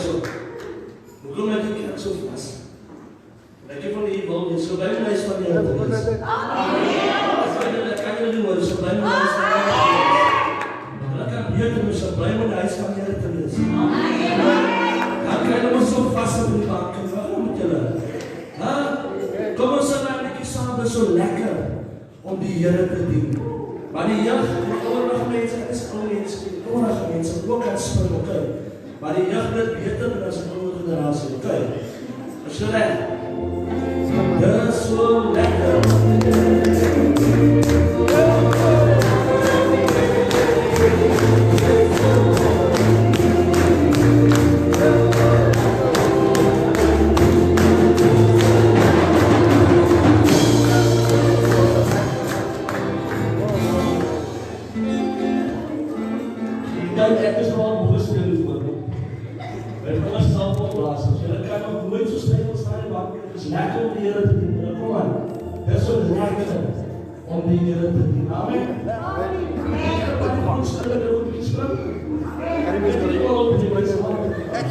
zo. Hoekom maak die kerk so vas? Ek het van die wil, so by my huis van die Here is. Kan jy nie hoor, so by my huis van die Here is. Dan kan beter so by my huis van die Here te wees. Dan kan jy ons so vas op die bank, waarom moet julle? Kom ons sal nou netjie saam, so lekker om die Here te dien. Maar die jeug, die ouerige mense, is ou mense, die ouerige mense, ook aan spring, okay. Maar die jeug dit beter as die ouer generasie, okay. Is jy reg? Dis so lekker. Ek is nou al bewustel voor. Ek was self op plaas. Jy kan nog nooit so styl staan en wag. Dit is lekker om die Here te dien. Kom aan. Dit is so lekker om die Here te dien. Amen. Amen. Ons stel dit op die skrif. Kan jy mens dit al op die mense maak? Ek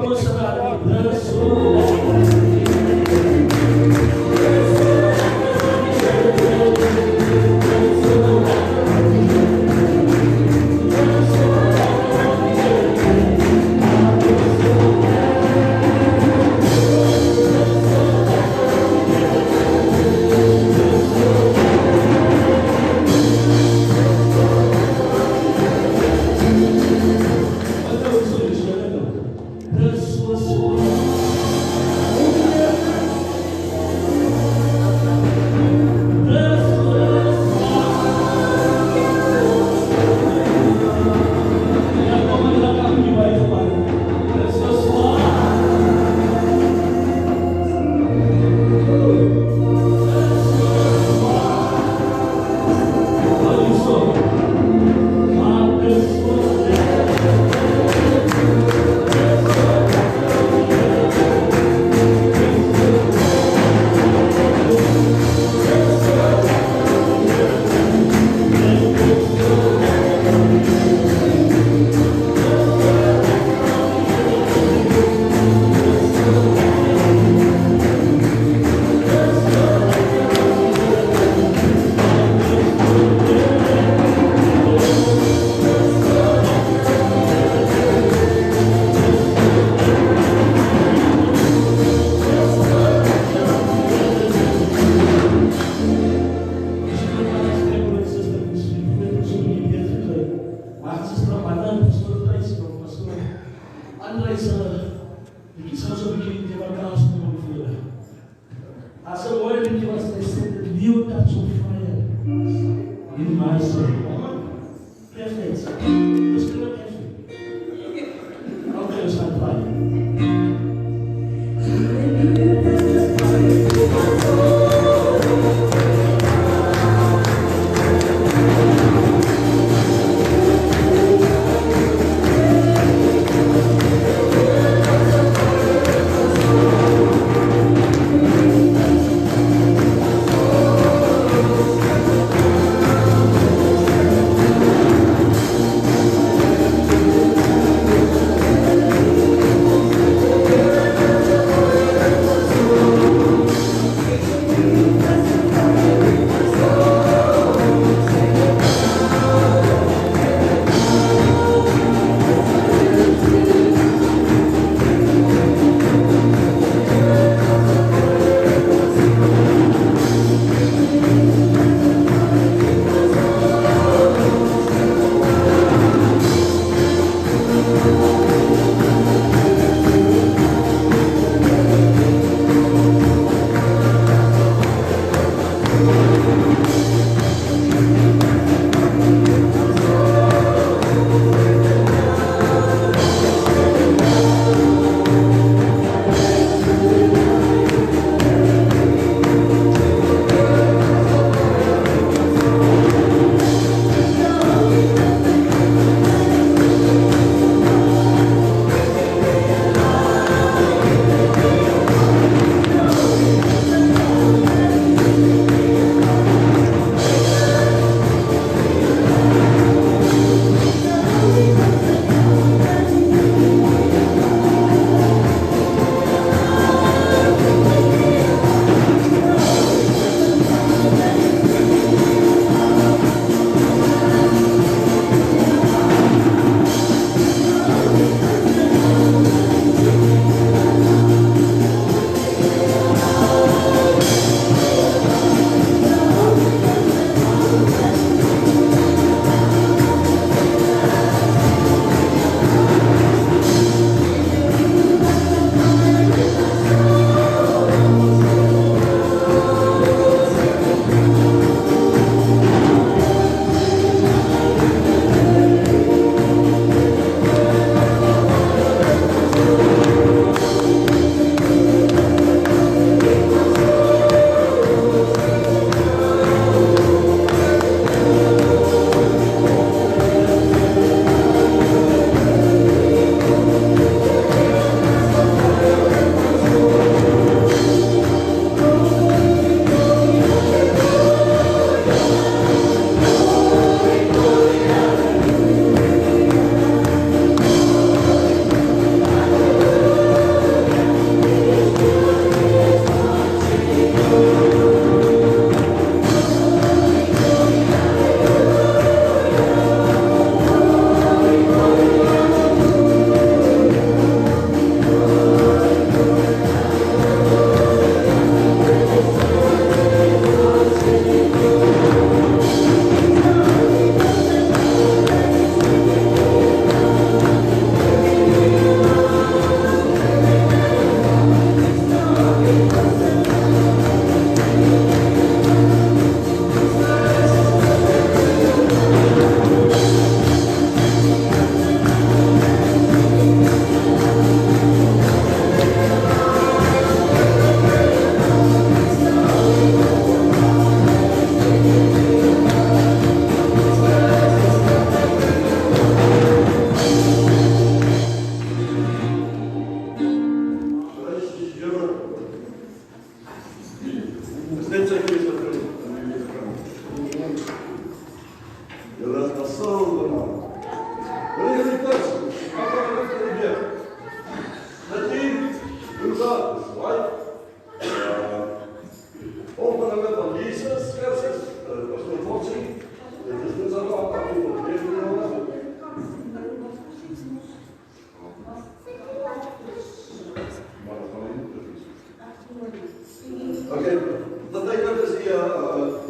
ons sal dit so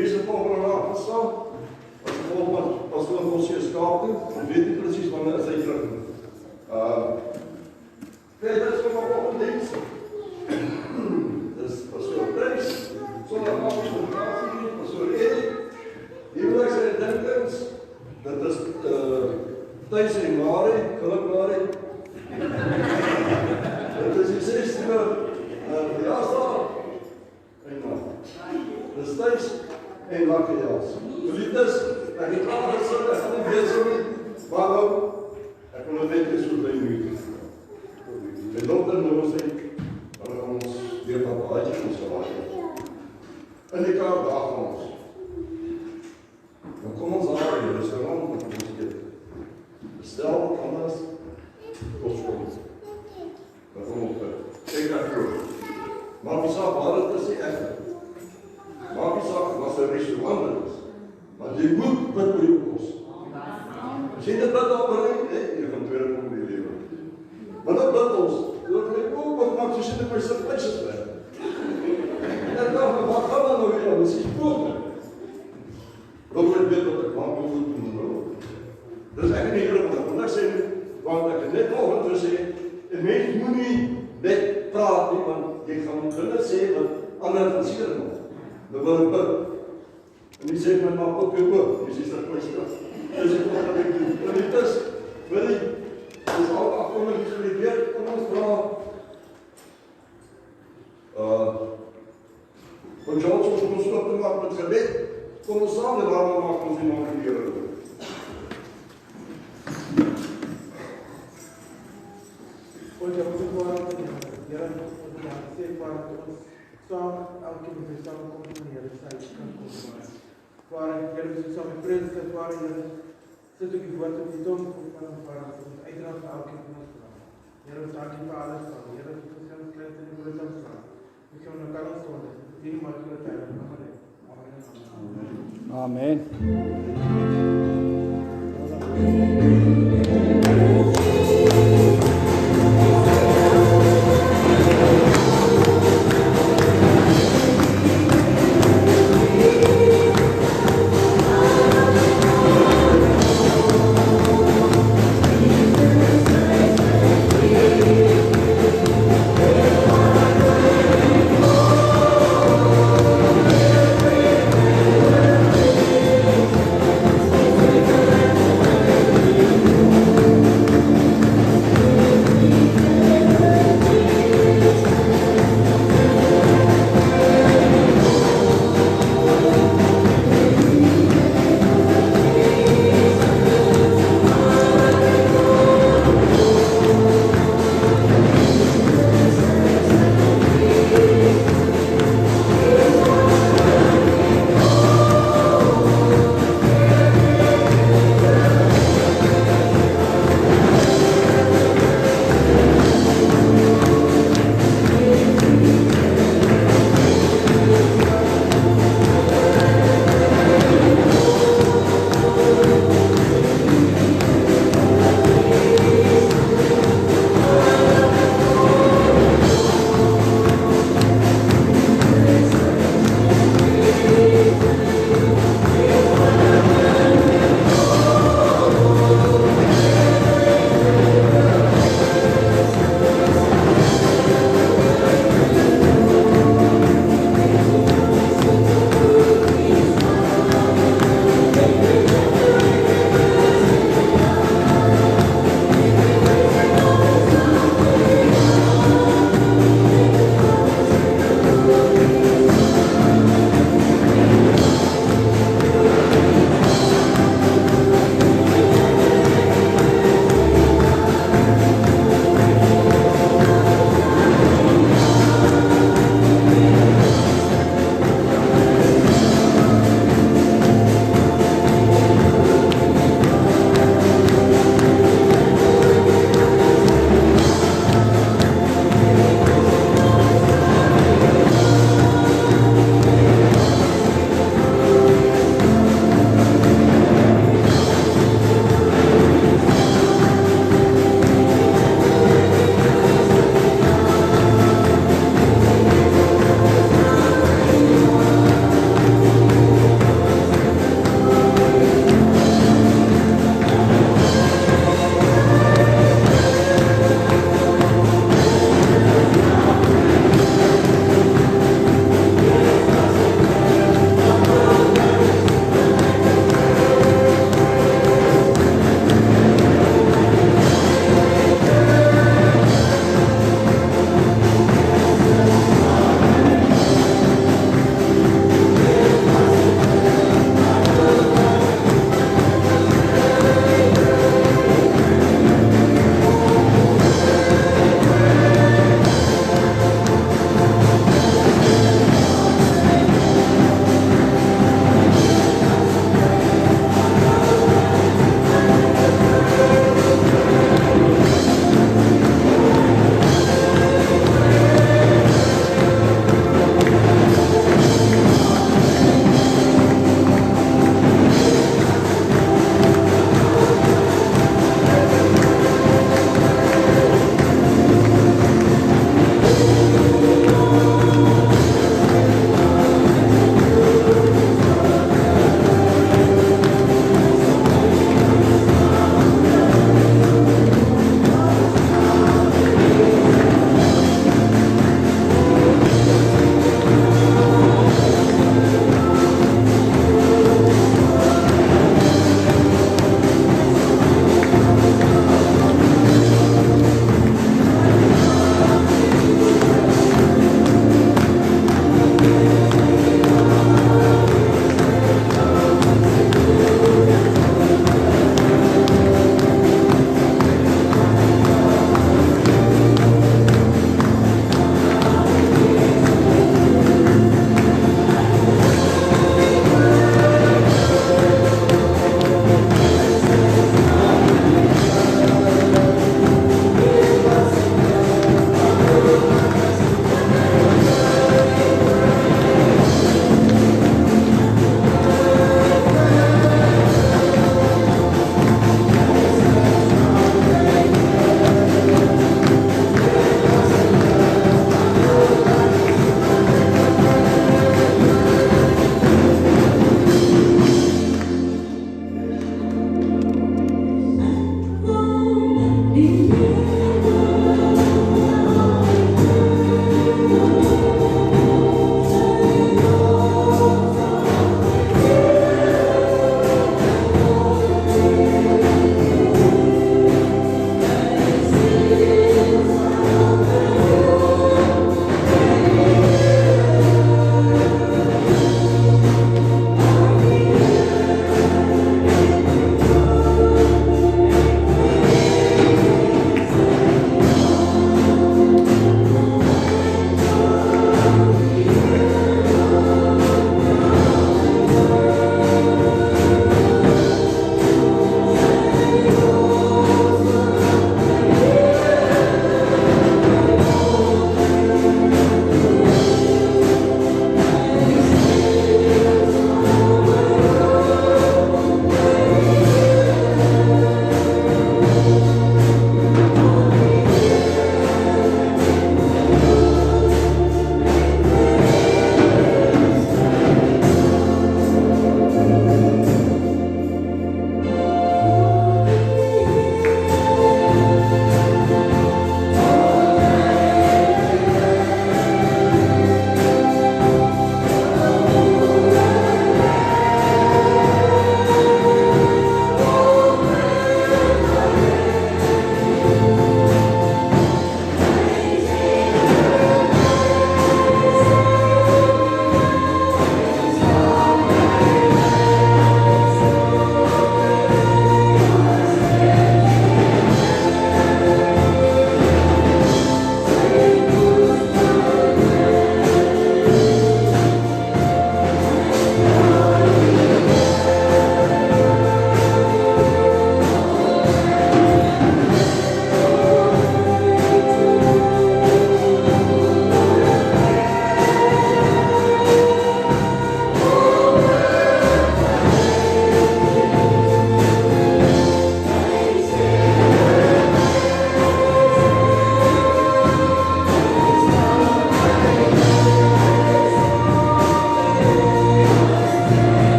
wie se volgende raad gestaan? As die volgende, as hulle ons hier skaap doen, dan weet nie presies wanneer is hy terug. Kijk, dat is nog wel een ding. Dus pastoor Prins, zonder administratie, pastoor Erik, die wil ek sy denkens, dat is Thijs en Marie, geluk Marie. Dat is die 16e verjaarsdag. En dat is Thijs en Lakke Jans. Geliefdes, ek het aangesit, ek gaan nie bezig nie, maar nou, ek wil net net so klein minuut. Met dokter nou ons net, dan gaan ons weer van baadje ons gelaai. In die kaart dag van ons. Dan kom ons daar in die restaurant met ons eet. Bestel wat anders, ons kom. Dan kom ons kyk daar vroeg. Maak die saak waar het is die echt. Maak die saak was een restaurant is. Maar jy moet bid oor jou kos. As jy dit bid opbring, jy gaan tweede kom die lewe. Maar dat bid ons. Dat my ook wat maak, so sit ek my surprises weg. En ek dacht, wat gaan dan nou weer? Dis iets goed. Dat wil ek weet wat ek maak, hoe goed doen wil. Dus ek nie hier op dat vandag sê, want ek het net nog wat gesê, en mens moet nie net praat nie, want jy gaan hulle sê wat ander van seer maak. Dan wil ek bid. En die sê my maak ook jou oog, jy sê dat my straf. Dus ek wil dat ek doen. En dit is, wil jy, dis al afkomend vir die weer, kom ons vraag. Van George ons moet stop te maak met gebed, kom ons saam en daarom maak ons die naam van die Here doen. Hoje eu vou embora para só algo que vocês estavam compreendendo, está aí, agora, quero que só me prenda que agora, se tu que voa, tu que toma, aí não está algo que nós falamos. Quero estar aqui para alles, quero que você não quer ter nenhuma coisa, porque eu não quero só, tem uma coisa que eu não falei. Amém.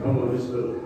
Come Holy Spirit.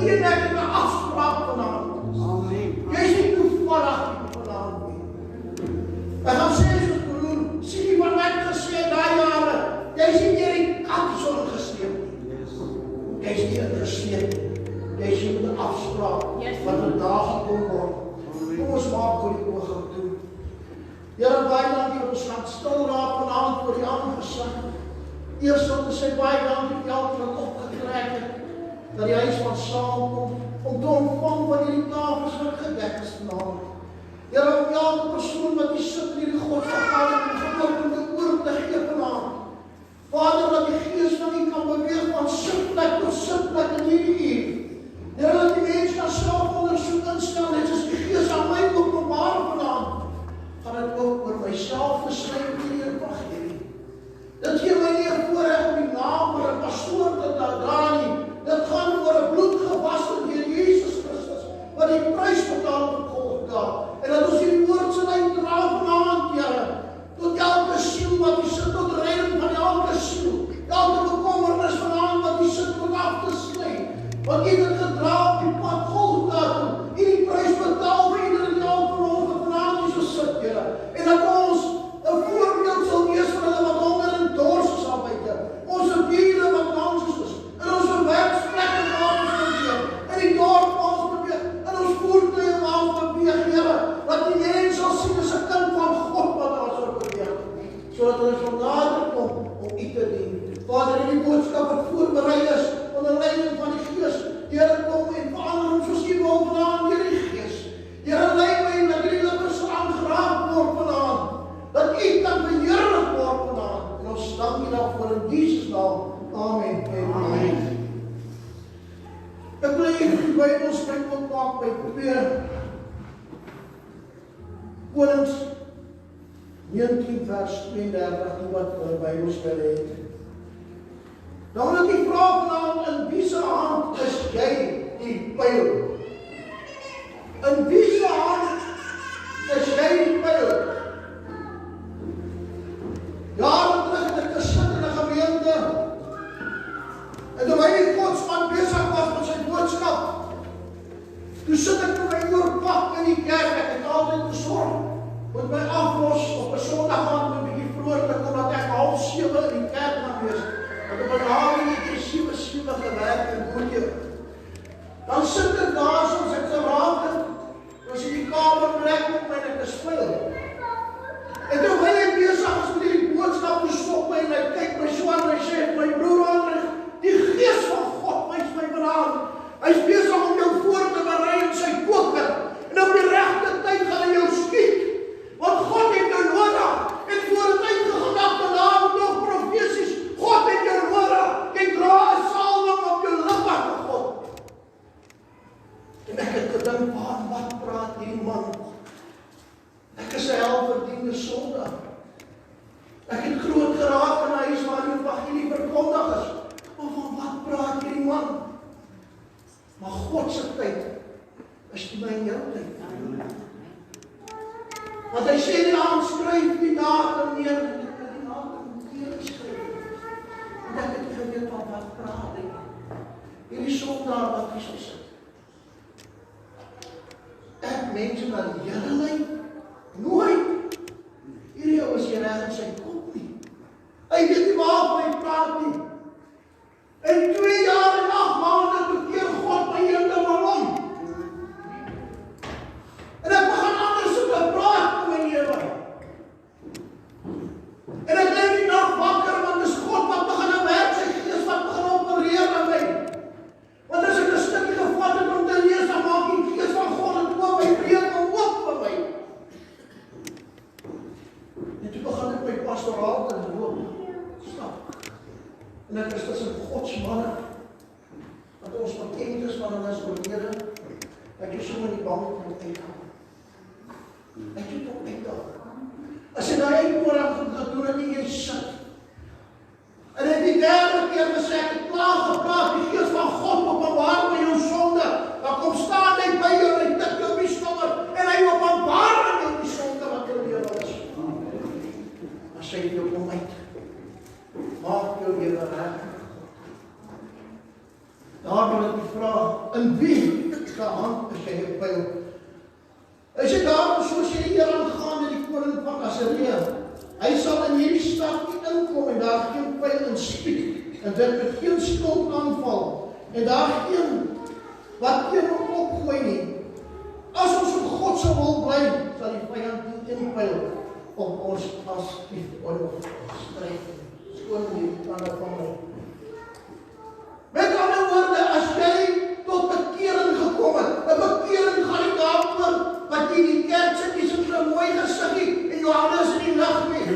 Hier geseën. Jy sien met 'n afspraak wat 'n dag kom word. Kom ons maak voor die oë toe. Here, baie dankie dat ons gaan stil raak vanaand voor die aangesig. Eers om te sê baie dankie vir elke wat opgetrek het, dat die huis van saamkom, om te ontvang van hierdie tafels wat gedek is vanaand. Here, om elke persoon wat hier sit in hierdie godsvergadering en geopende oor te gee vanaand. Vader, dat die Gees van U kan beweeg van sitplek tot sitplek in hierdie uur. Here, dat die mens kan selfondersoek instel, net soos die Gees aan my openbaar vanaand. Gaan dit ook oor myself beskryf in die evangelie. Dit gee my nie 'n voorreg om die naam van 'n pastoor te dra nie. Dit gaan oor 'n bloedgewaste deur Jesus Christus, wat die prys betaal op Golgotha. En dat ons die woord sal uitdra vanaand, Here, tot elke siel wat hier sit, tot redding van elke siel, elke bekommernis vanaand wat hier sit, tot af te sny. Want U het gedra op die pad Golgotha toe, U die prys betaal vir ieder en elke van ons wat vanaand hier so sit, Here. En dat ons 'n voorbeeld sal wees vir hulle wat honger en dors is aan buite. Ons bure wat langs is, in ons werksplekke waar ons beweeg, in die dorp waar ons beweeg, in ons voertuie waar ons beweeg, Here, dat die mens sal sien as 'n kind van God wat daar so beweeg, sodat hulle sal nader kom om U te dien. Vader, in die boodskap wat voorberei is, onder leiding van die Gees, Here, kom en verander ons soos U wil vanaand deur die Gees. Here, lei my dat hierdie lippe sal aangeraak word vanaand, dat U kan verheerlik word vanaand. En ons dank U daarvoor in Jesus naam. Amen en amen. Ek wil hier die Bybel spring opmaak by 2 Konings 19 vers 32, die wat Bybelspel het. Nou wil ek die vraag vanaand, in wie se hand is jy die pyl? In wie se hand is jy die pyl? Jare terug het ek gesit in 'n gemeente, en toe my godsman besig was met sy boodskap, toe sit ek met my oorpak in die kerk. Ek het altyd gesorg met my aflos op 'n Sondag aand 'n bietjie vroeër te kom, dat ek 6:30 in die kerk kan wees. Want op 'n hawe het jy 7 gewerk en goeie. Dan sit ek daar soos ek geraak het, was in die kamer plek op my en ek speel. En toe wil ek besig as met die boodskap, toe stop my en hy kyk my so aan en hy sê, my broer André, die Gees van God wys my vanaand. Hy's besig om jou voor te berei in sy koker. En op die regte tyd gaan hy jou skiet. Want God het jou nodig. En voor die tyd gedag vanavond nog profesies, God het jou nodig. Jy dra 'n salwing op jou lippe vir God. En ek het gedink, wat praat hierdie man? Ek is 'n helverdiende sondaar. Ek het groot geraak in 'n huis waar die evangelie verkondig is. Maar van wat praat hierdie man? Maar God se tyd is nie my en jou tyd. Want hy sê die aand skryf die datum neer, en ek het die datum neergeskryf. En ek het geweet van wat praat hy. Hierdie sondaar wat hier so sit. Ek mense na die Here lei, nooit. Hierdie ou is hier reg in sy kop nie. Hy weet nie waarvan hy praat nie. En 2 jaar en 8 maande bekeer God my heeltemal om. En ek begin anders so te praat in my lewe. En ek bly die nag wakker, want dis God wat begin werk, sy Gees wat begin opereer in my. Want as ek 'n stukkie gevat het om te lees, dan maak die Gees van God het oop, hy breek hom oop vir my. En toe begin ek my pastoraal te loop. Stap. En ek is tussen Gods manne, wat ons bekend is van hulle as oorlede, dat jy so in die bank moet uitgaan. Ek het op uitdag. As jy daai uitkoring gedoen het en jy sit. En ek het die 3de keer gesê, ek het klaar gepraat, die Gees van God openbaar my jou sonde. Dan kom staan hy by jou en hy tik jou op die skouer en hy openbaar aan jou die sonde wat jou lewe is. Dan sê jy kom uit. Maak jou lewe reg. Daar wil ek die vraag, in wie se hand is jy 'n pyl? As jy daarom soos jy hier aangaan met die koning van Assirië, hy sal in hierdie stad nie inkom en daar geen pyl in skiet, en dit met geen skuld aanval. En daar geen wat een opgooi nie. As ons in God se wil bly, sal die vyand nie inpyl om ons as die oorlog stryd. Skoon die tande van my. Met ander woorde, as jy tot bekering gekom het, 'n bekering gaan nie daaroor wat jy in die kerk sit, jy sit 'n mooi gesiggie en jou hande is in die lug nie.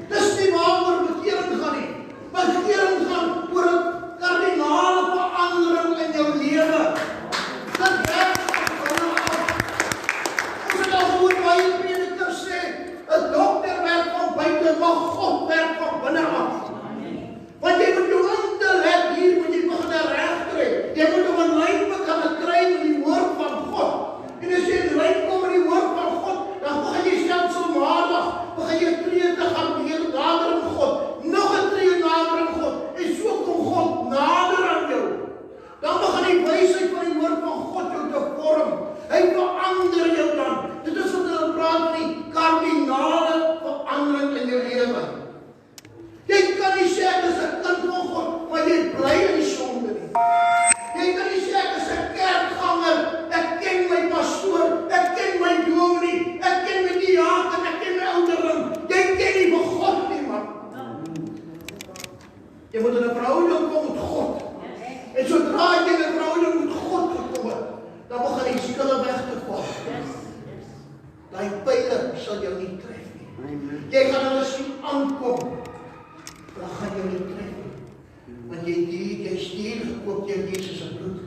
Dis nie waaroor bekering gaan nie. Bekering gaan oor 'n kardinale verandering in jou lewe. Dit werk van af. Ons het al gehoor baie predikers sê, 'n dokter werk van buite, maar God werk van binne af. Want jy moet jou intellek hier moet jy begin regkry. Jy moet hom in lyn begin kry met die woord van God. En as jy in lyn kom met die woord van God, dan begin jy stelselmatig, begin jy tree te gaan weer nader aan God. Nog 'n tree nader aan God. En so kom God nader aan jou. Dan begin die wysheid van die woord van God jou te vorm. Hy verander jou dan. Dit is wat hulle praat van die kardinale verandering in jou lewe. Jy kan nie sê ek is 'n kind van God, maar jy bly in die sonde nie. Jy kan nie sê ek is 'n kerkganger, ek ken my pastoor, ek ken my dominee, ek ken my diaken, ek ken my ouderling. Jy ken nie vir God nie, man. Jy moet in 'n verhouding kom met God. En sodra jy in 'n verhouding met God gekom het, dan begin die skille weg te val. Daai pyle sal jou nie tref nie. Jy gaan hulle sien aankom. Dan gaan jy nie tref nie. Want jy is hier gekoop deur Jesus se bloed.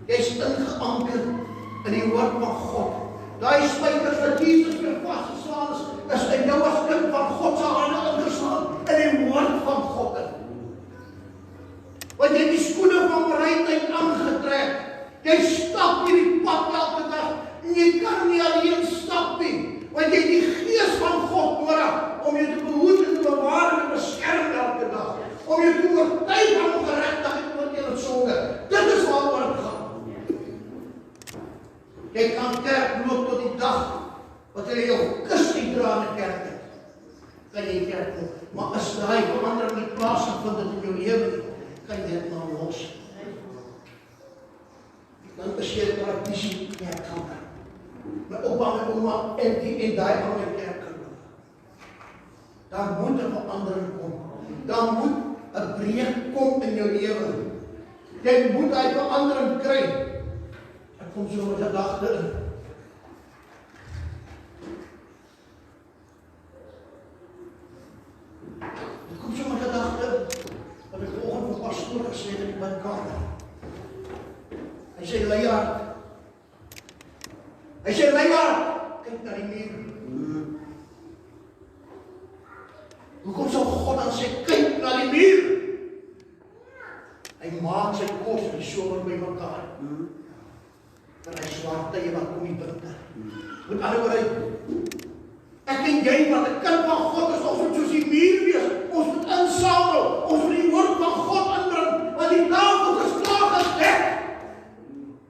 Jy is ingeanker in die woord van God. Daai spykers wat Jesus weer vasgeslaan is in jou as kind van God se hande ingeslaan in die woord van God. Want jy het die skoene van bereidheid aangetrek. Jy stap hierdie pad elke dag en jy kan nie alleen stap nie. Want jy het die gees van God nodig om jou te behoed en te bewaar en te beskerm elke dag. Om jou te oortuig van ongeregtigheid oor teen sonde. Dit is waaroor dit gaan. Jy kan kerk loop tot die dag wat jy jou kus uitdra in die kerk het. Kan jy kerk loop. Maar as daai verandering nie plaasgevind het in jou lewe nie, kan jy dit nou los. Dan is jy prakties kerkganger. My opa en ouma en daai ander kerkganger. Daar moet 'n verandering kom. Daar moet 'n breek kom in jou lewe. Jy moet daai verandering kry. Ek kom so 'n gedagte in. Ek kom so 'n gedagte wat ek vanoggend vir pastoor gesê het in die badkamer. Hy sê Leiaard. Hy sê Leiaard, kyk na die muur. Hoekom sal God dan sê kyk na die muur? Hy maak sy kos in die somer bymekaar. Maar hy swaar tye wat kom die winter. Met ander woorde, ek en jy wat 'n kind van God is, ons moet soos die muur wees. Ons moet insamel. Ons moet die woord van God inbring. Want die tafel is klaar gedek.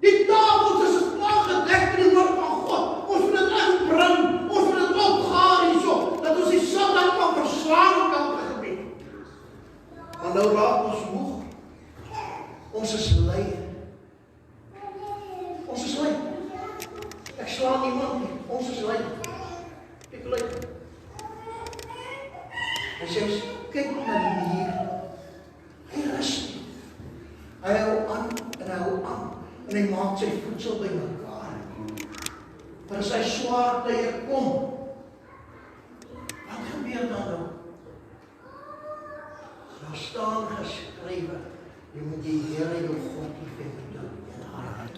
Die tafel is klaar gedek met die woord van God. Ons moet dit inbring. Ons moet dit opgaar hierso. Dat ons die Satan kan verslaan op elke gebied. Maar nou raak ons moeg. Ons is lui. Ons is lui. Ek slaan niemand nie. Ons is lui. Ek lui. Hy sê, kyk na die muur. Hy rus nie. Hy hou aan en hy hou aan. En hy maak sy voedsel by mekaar. Maar as hy swaar tye kom, wat gebeur dan nou? Daar staan geskrywe, jy moet die Here jou God lief hê met jou hart.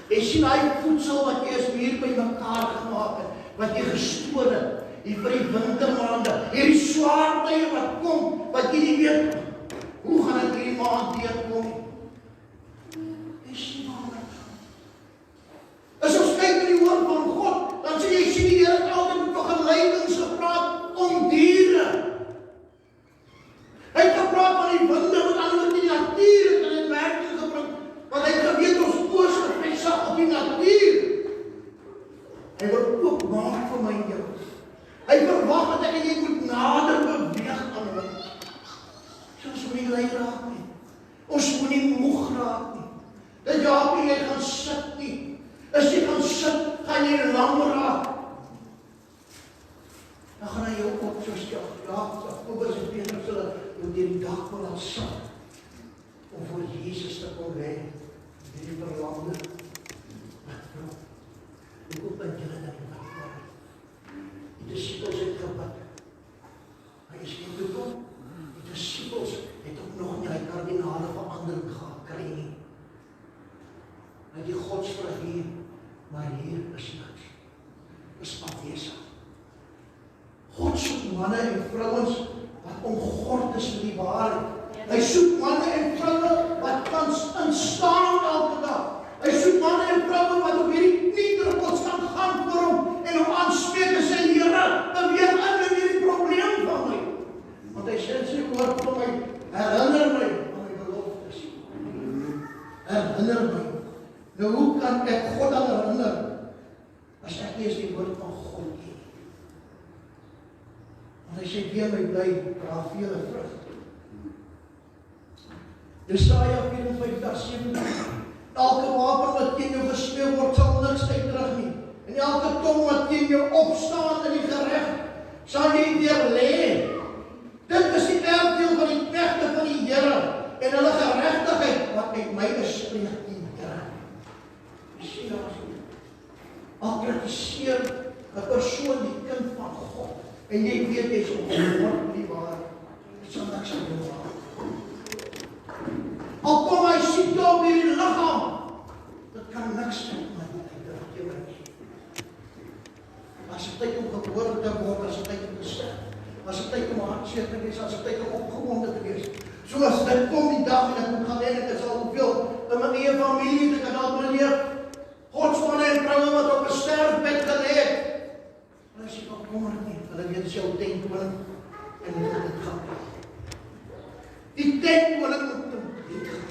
Jy sien hy voedsel wat jy as hier by mekaar gemaak het, wat jy gestoor het, hier vir die wintermaande, hierdie swaar tye wat kom, wat jy nie weet, hoe gaan ek hierdie maand deurkom? Jy sien waar dit gaan. As ons kyk na die woord van God, dan sê jy sien die Here het altyd met begeleidings gepraat om diere. Hy het gepraat van die winde, met ander woorde die natuur het in werking gebring, want hy het geweet ons oors gefestig op die natuur. Hy wil oopmaak vir my en jou. Hy verwag dat ek en jy moet nader beweeg aan hom. Soos jy die dag wil al sit, om voor Jesus te kom lê, die verlangde, wat vroeg, hoe open julle dat die wat waar, die disciples het gebid, hy is nie toekom, die disciples het ook nog nie, hy kardinale verandering gekry nie, hy die godsvrug hier, maar hier is niks, is afwesig. God soek manne en vrouens, wat omgord is met die waarheid. Hy soek manne en vroue wat kan instaan elke dag. Hy soek manne en vroue wat op hierdie niedruppels kan gaan voor hom en hom aanspreek en sê, Here, beweeg in hierdie probleem van my. Want hy sê in sy woord vir my, herinner my aan my beloftes. Herinner my. Nou hoe kan ek God al herinner as ek nie eens die woord van God ken? Want hy sê, weer my bly, dra vele vrug. Jesaja 54:17. Elke wapen wat teen jou gespeel word, sal niks uitdruk nie. En elke tong wat teen jou opstaan in die gereg, sal jy weer lê. Dit is die erfdeel van die knegte van die Here en hulle geregtigheid wat uit my spreek die Here. Jy sien daar al kritiseer 'n persoon die kind van God en jy weet jy is ongehoord nie waar. Dit sal niks doen. Al kom hy siekte op hierdie liggaam, dit kan niks doen met die uitdruk. As dit tyd om geboorte te word, as dit tyd om te sterf, as dit tyd om hartseer te wees, as dit tyd om opgewonde te wees. So as dit kom die dag en ek moet gaan en ek is al hoeveel in my eie familie, ek kan al beleef, godsmanne en vroue wat op 'n sterfbed gelê het. Hulle is nie bekommerd nie, hulle weet sy ou tentkoning en hulle het dit gaan. Die tentkoning moet hom weet gaan.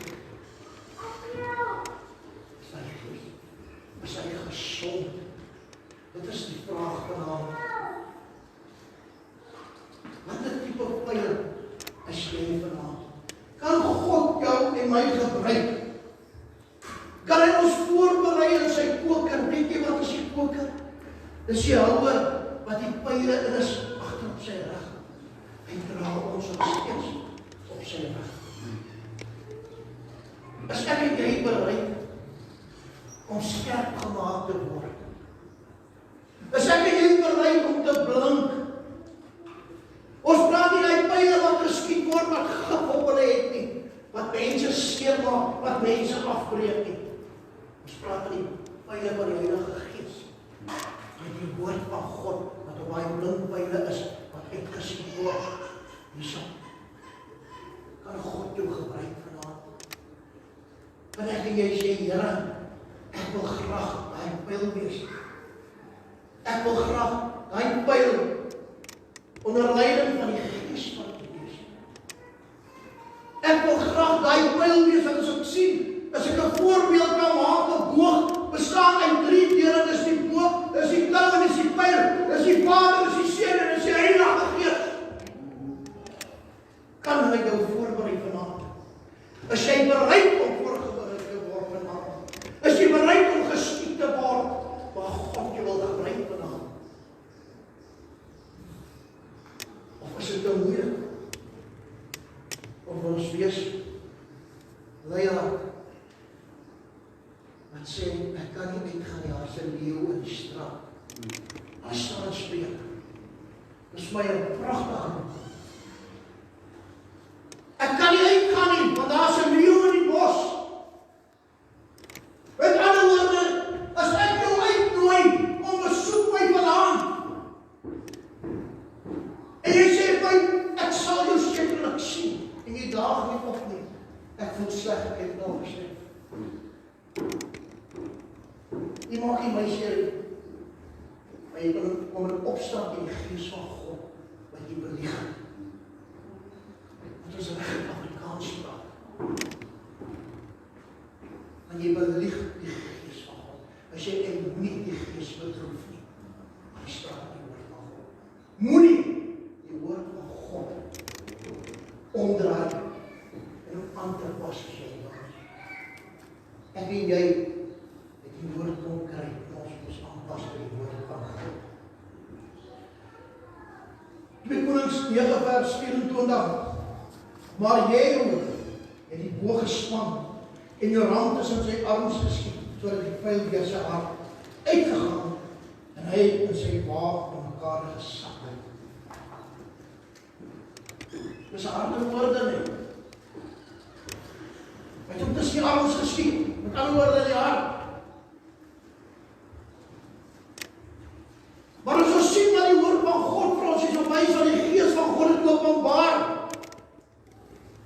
Is hy gesond? Dit is die vraag vanaand. Watter tipe pyn is jy vanaand? Kan God jou en my gebruik? Kan hy ons voorberei in sy koker? Weet jy wat is die koker? Dis die houer wat die pyle in is agter op sy rug. Hy dra ons steeds op sy rug. Is ek en jy bereid om skerp gemaak te word? Is ek en jy bereid om te blink? Ons praat nie die pyle wat geskiet word, wat gif op hulle het nie, wat mense seermaak, wat mense afbreek nie. Ons praat nie pyle van die Heilige Gees, met die woord van God, wat op die blink pyle is, wat uitgeskiet word. Hierso, kan God jou gebruik vanaand? Want ek en jy sê, Here, ek wil graag die pyl wees. Ek wil graag die pyl onder leiding van die Gees van die wees. Ek wil graag die pyl wees, en as ek sien, as ek 'n voorbeeld kan maak, 'n boog bestaan uit 3 dele, dis die boog, dis die touw en dis die pyl, dis die Vader, dis die Seun en dis die Heilige Gees. Kan hy jou voorberei vanaand? Is jy bereid om voorberei te word vanaand? Is jy bereid om geskied te word, waar God jou wil gebruik vanaand? Of is dit nou moeilik? Of ons wees Leila, wat sê, ek kan nie uitgaan nie, haar se leeuw in die straat. Haar staan spreek. Dis my 'n pragtige. Ek kan nie uitgaan nie, want daar is 'n leeuw in die bos. Met ander woorde, as ek jou uitnooi om besoek my vanaand, en jy sê my, ek sal jou sekerlik sien, en jy daag nie op nie, ek voel sleg, ek het nou gesê. Jy maak nie my seer, maar jy kan kom in opstand in die Gees van God, wat jy belieg. Dit is reg in Afrikaans praat. Want jy belieg die Gees van God. As jy nie die Gees betroef nie, jy staat die woord van God. Moenie die woord van God omdraai en om aan te pas as jy wil. Ek en jy het die woord kom kry, en ons moet aanpas by die woord van God. 2 Konings 9 vers 24. Maar jy, jongen, het die boog gespan en jou hand is in sy arms geskiet, sodat die pyl deur sy hart uitgegaan en hy in sy waag in mekaar gesak het. Dis 'n harde woorde nie. Hy het ook tussen die arms geskiet, met ander woorde in die hart. Maar ons sal sien wat die woord van God vir ons is, op wys van die Gees van God het openbaar.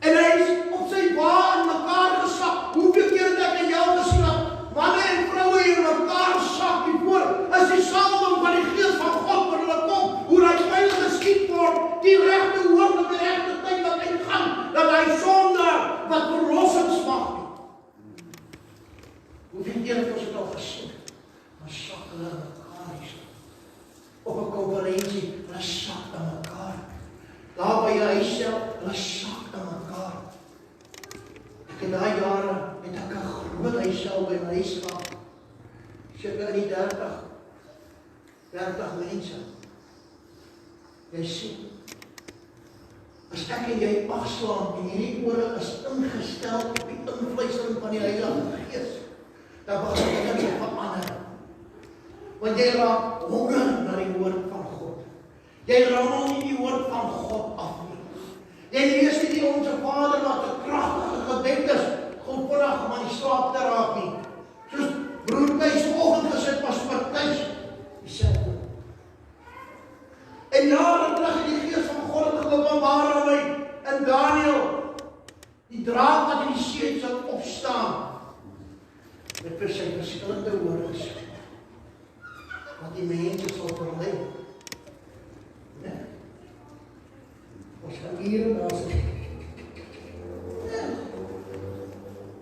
En hy is op sy waag in mekaar gesak. Hoeveel keer het ek in jou gesien dat manne en vroue hier in mekaar sak hiervoor, is die salwing van die Gees van God wat hulle kom, hoe hy pyl geskiet word, die regte woord op die regte tyd wat uitgaan, dat hy sonder wat verlossings mag nie. Hoeveel keer het ons het al gesien? Maar sak hulle in mekaar hier. Op 'n konferensie, hulle sak in mekaar. Daar by jou huissel, hulle sak in mekaar. Ek in daai jare het ek 'n groot huissel by my huis gehad. Seker in die 30 mense. Jy sien, as ek en jy agslaan en hierdie ore is ingestel op die invluistering van die Heilige Gees, dan begin dit te verander. Want jy raak honger na die woord van God. Jy rammel nie die woord van God af nie. Jy lees nie die Onse Vader wat 'n kragtige gebed is, om vinnig om aan die slaap te raak nie. Soos broer Kees vanoggend gesit was vir Kees, dieselfde. En jare terug het die Gees van God het geopenbaar aan my in Daniël, die draak wat in die see sal opstaan, met vir sy verskillende horings, wat die mense sal verlei. Nee. Ons gaan hier en daar sit. Nee.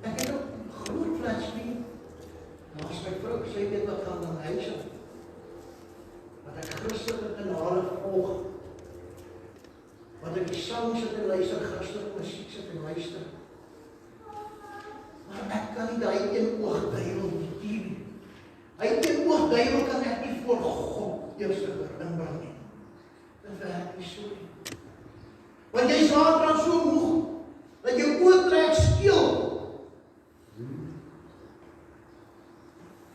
Ek het ook groot flashback. Nou as my vrou sê dit wat gaan dan huis toe. Wat ek Christelike kanale volg. Wat ek die sang sit en luister, Christelike musiek sit en luister. Maar ek kan nie daai een oog duiwel op die TV. Hy een oog duiwel kan ek nie voor God eers inbring nie. Dit werk nie so nie. Want jy is later aan so moeg, dat jou oog trek steel.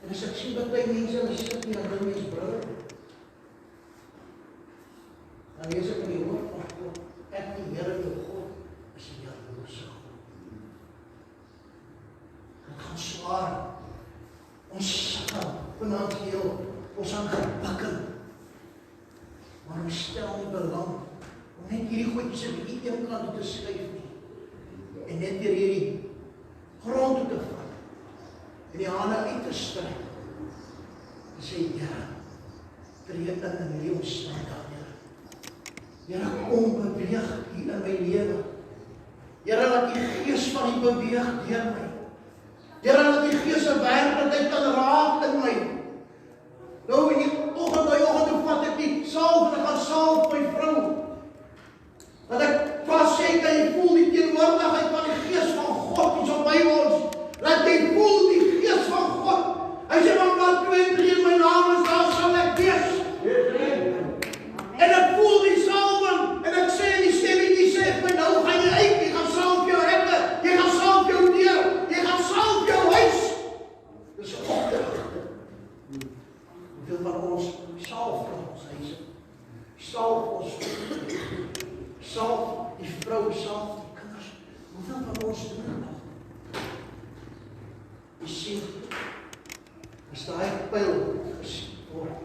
En as ek sien wat by mense hulle sit nie, dan dink mens bril. Dan lees ek in die woord van God, ek die Here jou God is die jaloerse God. Dit gaan swaar. Ons sukkel finansieel, ons aan gebakkel. Maar ons stel nie belang om net hierdie goedjies 'n bietjie een kant toe te skuif nie. En net weer hierdie grond toe te vat. En die hande uit te strek. En sê, Here, tree in hierdie omstandighede. Here, kom beweeg hier in my lewe. Here, laat die Gees van U beweeg deur my. Here, laat die Gees 'n werklikheid kan raak in my. Nou in die oggend vat ek die salf en ek gaan salf my vrou. Dat ek vas sê, kan jy voel die teenwoordigheid van die Gees van God iets op by ons. Laat jy voel die Gees van God. Hy sê, want wat 2 en 3 in my naam is, daar sal ek wees. En ek voel die salwing en ek sê in die stemmetjie sê ek my, nou gaan jy uit, jy gaan salf jou hekke, jy gaan salf jou deur, jy gaan salf jou huis. Dis 'n opdrag. Hoeveel van ons salf van ons huise, salf ons, salf die vrou, salf die kinders. Hoeveel van ons doen dit nog? Jy sien, as daai pyl geskiet word,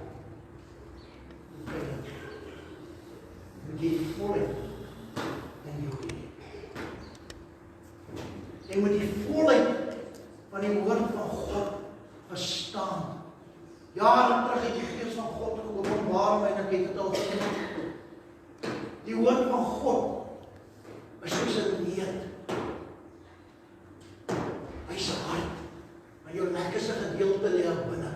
moet jy die volheid in jou hê. Jy moet die volheid van die woord van God verstaan. Jare terug het die Gees van God geopenbaar my en ek het dit al gesien. Die woord van God is soos 'n neet. Hy's hard, maar jou lekkerste gedeelte lê binne.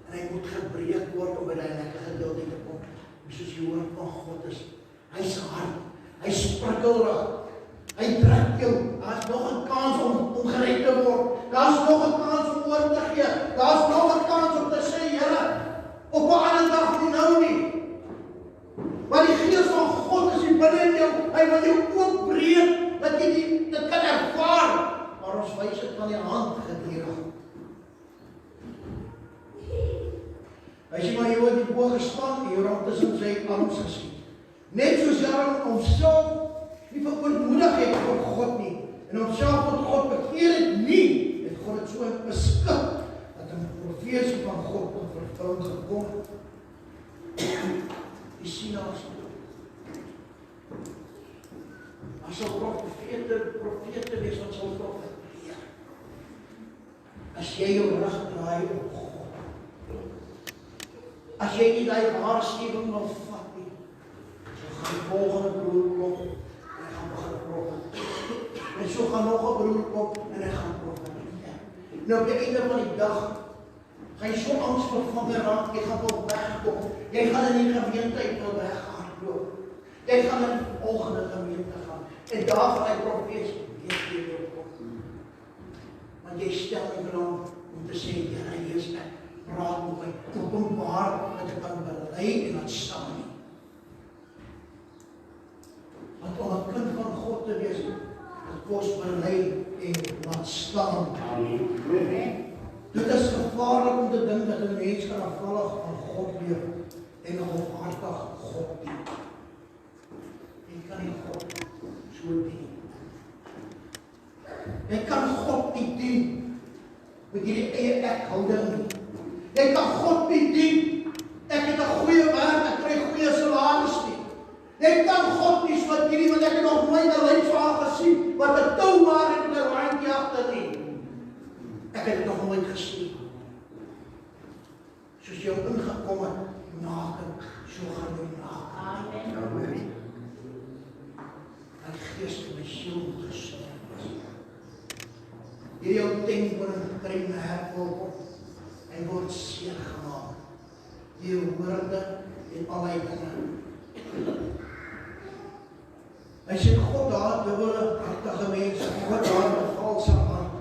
En hy moet gebreek word om by daai lekker gedeelte te kom. Soos die woord van God is. Hy's hard, hy's prikkelrig. Hy druk jou. Daar's nog 'n kans om gered te word. Daar's nog 'n kans om oor te gee. Daar's nog 'n kans om te sê, Here, op 'n ander dag nie nou nie. Maar die Gees van God is hier binne in jou. Hy wil jou oopbreek dat is in sy arms geskiet. Net soos Jaron homself nie verootmoedig het vir God nie, en homself tot God bekeer het nie, het God het so beskik, dat 'n profesie van God tot vervulling gekom het. Die sien ons. As sal profete wees wat sal profeteer. As jy jou rug draai op God. As jy nie die waarskuwing wil vat nie, so gaan die volgende broer kom en hy gaan begin profeteer. En so gaan nog 'n broer kom en hy gaan profeteer. Nou op die einde van die dag gaan jy so angsbevange raak, jy gaan wel wegkom. Jy gaan in die gemeenskap wil weghardloop. Jy gaan in die volgende gemeente gaan. En daar gaan hy profeties weer kom. Want jy stel nie belang om te sê, Here, hier is ek, praat met my, openbaar dat ek kan bely en laat staan nie. Want om 'n kind van God te wees, het kos bely en laat staan. Amen. Dit is gevaarlik om te dink dat 'n mens kan afvallig van God leef en 'n hofhartig God dien. Jy kan nie God so dien. Jy kan God nie dien met hierdie eie ek-houding nie. Jy kan God nie dien. Ek het 'n goeie werk, ek kry goeie salaris nie. Jy kan God nie so dien want ek het nog nooit 'n leefvaar gesien wat 'n tou maar en 'n randjie agter nie. Ek het dit nog nooit gesien. Soos jy ingekom het, naken, so gaan jy naken. Amen. My gees en my siel moet gesond wees. Hierdie ou tempel kry my hart op. Hy word seer gemaak. Die woorde en al die dinge. Hy sê God haat dubbelhartige mense, God haat 'n valse hart.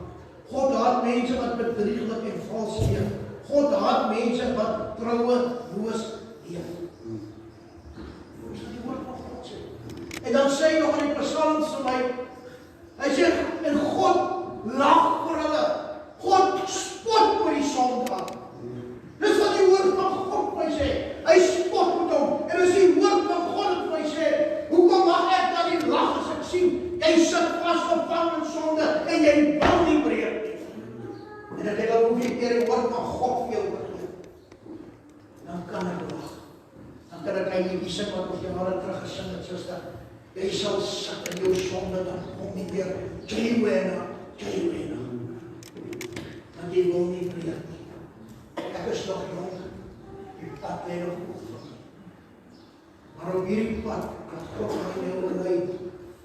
God haat mense wat bedrieglik en vals leef. God haat mense wat troueloos leef. Dis wat die woord van God sê. En dan sê hy nog in die Psalms vir my, hy sê, en God lag vir hulle. God spot met die sondaar. Dis wat die woord van God vir my sê. Hy spot met hom. En as die woord van God vir my sê, hoekom mag ek dan nie lag as ek sien, jy sit vasgevang in sonde en jy wil nie breek nie. En ek het al hoeveel keer die woord van God vir jou begreep. Dan kan ek lag. Dan kan ek nie die sing wat ons jare terug gesing het, sister. Jy sal sit in jou sonde, dan kom nie weer. Jywena. Want jy wil nie breek nie. Ek is nog jong. Die pad lê nog voor my. Maar op hierdie pad, wat God my nou lei,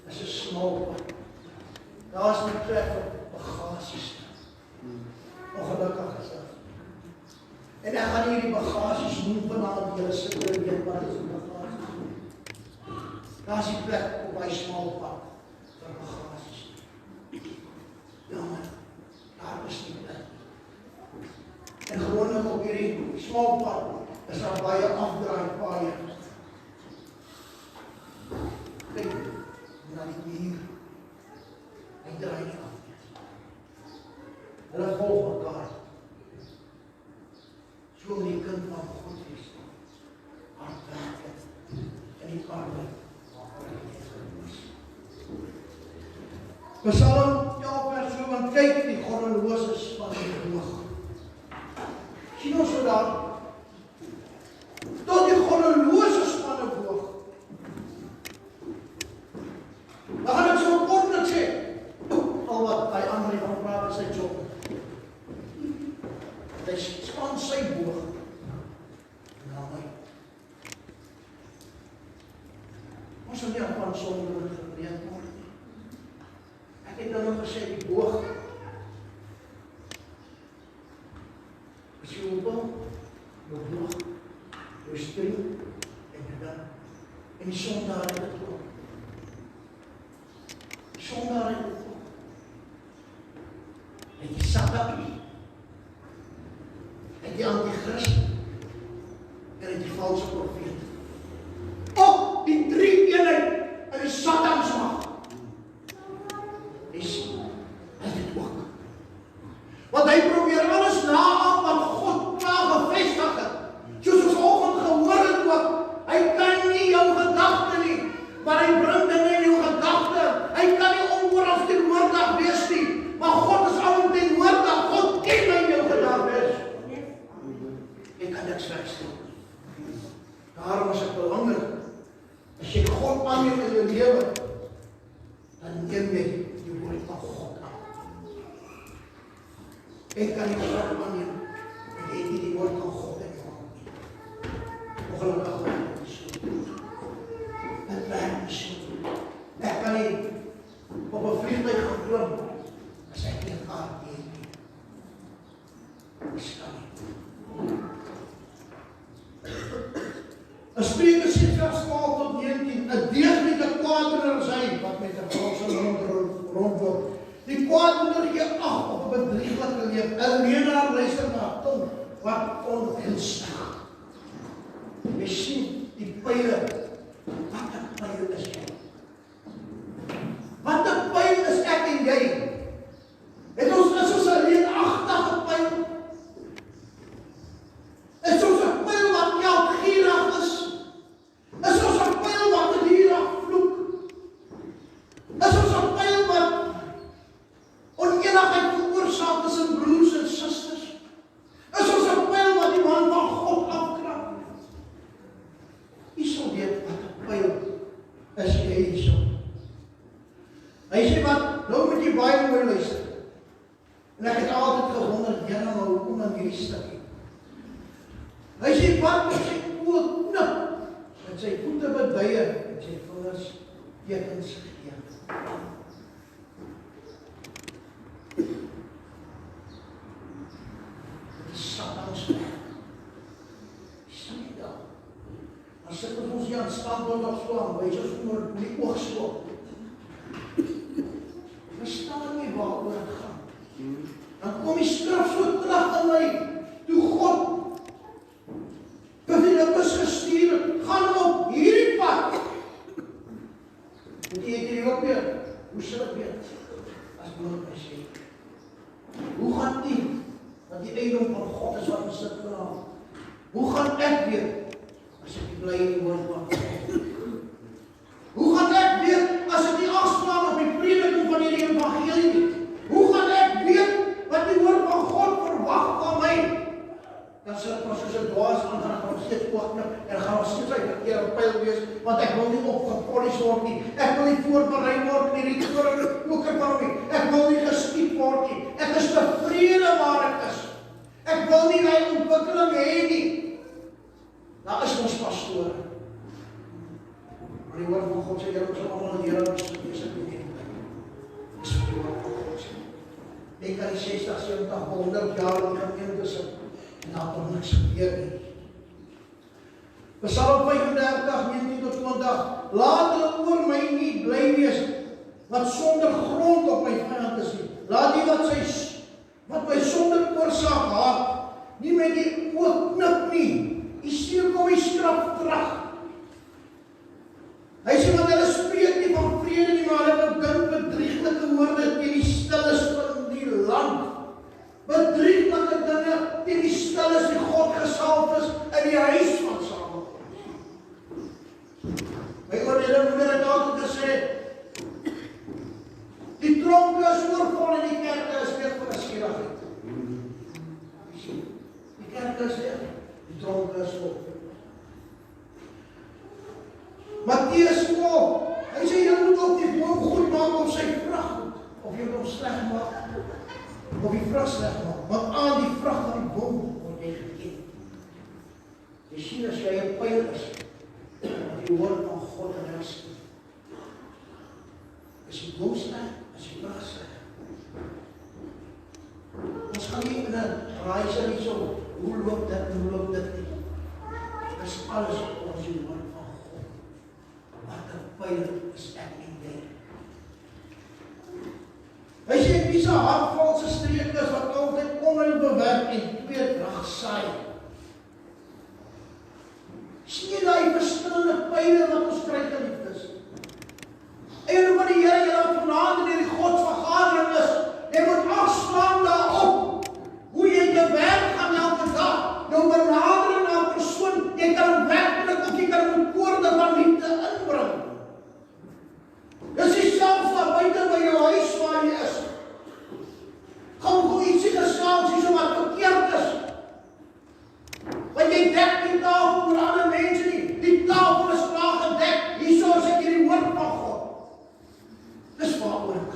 is 'n smal pad. Daar is my plek vir bagasies. Ongelukkig is dit. En ek gaan hierdie bagasies noem vanaand, julle sit en weet wat is die bagasies. Daar is die plek op my smal pad vir bagasies. Jammer, daar is die plek. En gewoonlik op hierdie smal pad is daar baie afdraaipaaie. Kyk, na die muur. Hy draai nie af. Hulle volg mekaar. So moet die kind van God wees. Hardwerkend. En die arbeid. Psalm 11 vers 7, want kyk die goddeloses van die hoog. Sien ons so daar? Tot die goddeloses van die hoog. Dan gaan ek so ordelijk sê, al wat by André van praat is sy job. Hy span sy boog na my. Ons sal nie aan van sonde gebreek word nie. Ek het dan nog gesê, die boog is jou boog, jou spring en jou dan. En die sondaar het het ook. Die sondaar het het ook. En die Satan, en die antichrist, en die valse profeet. Ook die drie eenheid in die Satans mag. Is dit ook. Want hy probeer alles naam wat God klaar bevestig het. Soos ons vanoggend gehoor het ook, neem jy die woord van God aan. Ek kan nie God aanneem, en jy het nie die woord van God in jou hand nie. Ongelukkig werk nie so. Dit werk nie so. Ek kan nie op 'n vliegtuig gaan klim, as ek nie 'n kaart het nie. Dis kan nie. 'n Spreuke sê vers 12 tot 19, 'n deeglike kwaaddoener is hy, wat met 'n valse rondloop. Die kwaaddoener gee ag op 'n bedrieglike leef. 'n Leienaar luister na 'n tong wat ongunstig. Jy sien die pyle. Wat 'n pyl is jy? Wat 'n pyl is ek en jy? Het ons is ons 'n reënagtige pyl? Is ons 'n pyl wat gierig is? Is ons 'n pyl wat geduldig vloek? Is ons 'n pyl wat oneenigheid veroorsaak tussen broers en susters? Is ons 'n pyl wat die man van God afkrap? Jy sal weet wat 'n pyl is jy hierso. Hy sê wat, nou moet jy baie mooi luister. En ek het altyd gewonder, Here, maar hoekom dan hierdie stukkie? Hy sê wat met sy oë knip, met sy voete beduie, met sy vingers tekens gee. Die Satans werk. Sien jy dat? Dan sit ons hier aan standpunt of so aan, wys ons onder die oog so. Verstaan nie waaroor het gaan. Dan kom die skrif so terug in my, toe God Filippus gestuur het, gaan op hierdie pad. Moet jy hierdie ook weer, hoe sal ek weet, as bloot my sê. Hoe gaan die, wat die eiendom van God is wat ons sit vraag? Hoe gaan ek weet, as ek die bly in die woord van God? Hoe gaan ek weet, as ek die afslaan op die prediking van die evangelie weet? Hoe gaan ek weet, wat die woord van God verwag van my? Dan sal ek maar soos 'n dwaas aan gaan ons steeds oorknip en gaan ons steeds uit 'n keer 'n pyl wees, want ek wil nie opgepolish word nie. Ek wil nie voorberei word nie, die koker van my. Ek wil nie geskiet word nie. Ek is tevrede waar ek is. Ek wil nie my ontwikkeling hê nie. Daar is ons pastore. Maar die woord van God sê, jy moet allemaal die Here is ek nie. Dis wat die woord van God sê. Ek kan die 60, 70, 100 jaar in die gemeente sit. En daar kon niks gebeur nie. Psalm 35, 19 tot 20. Laat hulle oor my nie bly wees, wat sonder grond op my vyand is nie. Laat die wat my sonder oorsaak haat, nie met die oog knip nie. Die stuur kom die straf terug. Hy sê, want hulle spreek nie van vrede nie, maar hulle bedink bedrieglike woorde teen die stilles van die land. Bedrieglike dinge teen die stilles die God gesalf is in die huis van Salomo. My oorlede moeder het altyd gesê, die tronke is oorvol en die kerke is weer vir 'n skierigheid. Die kerke is weer, die tronke is vol. Matteus 12, hy sê, jy moet ook die boom goed maak op sy vrug goed, of jy moet hom sleg maak, of die vrug sleg maak, want aan die vrug van die boom word jy geken. Jy sien as jy 'n pyl is, wat die woord van God rus, is die boom sleg, is die vrug sleg. Ons gaan nie in 'n reis nie so, hoe loop dit nie. Dis alles op ons die woord van God. Wat 'n pyl is ek en jy. Hy sê, wie se hart valse streke is, wat altyd onheil bewerk en tweedrag saai. Sien jy daai verskillende pyle wat ons kry, geliefdes? En wat die Here julle vanaand in hierdie godsvergadering is, jy moet afslaan daarop, hoe jy te werk gaan elke dag, jou benadering na 'n persoon, jy kan werklik of jy kan 'n woorde van liefde inbring. Dis nie selfs daar buite by jou huis waar jy is. Gaan ietsie gesels, iets wat verkeerd is.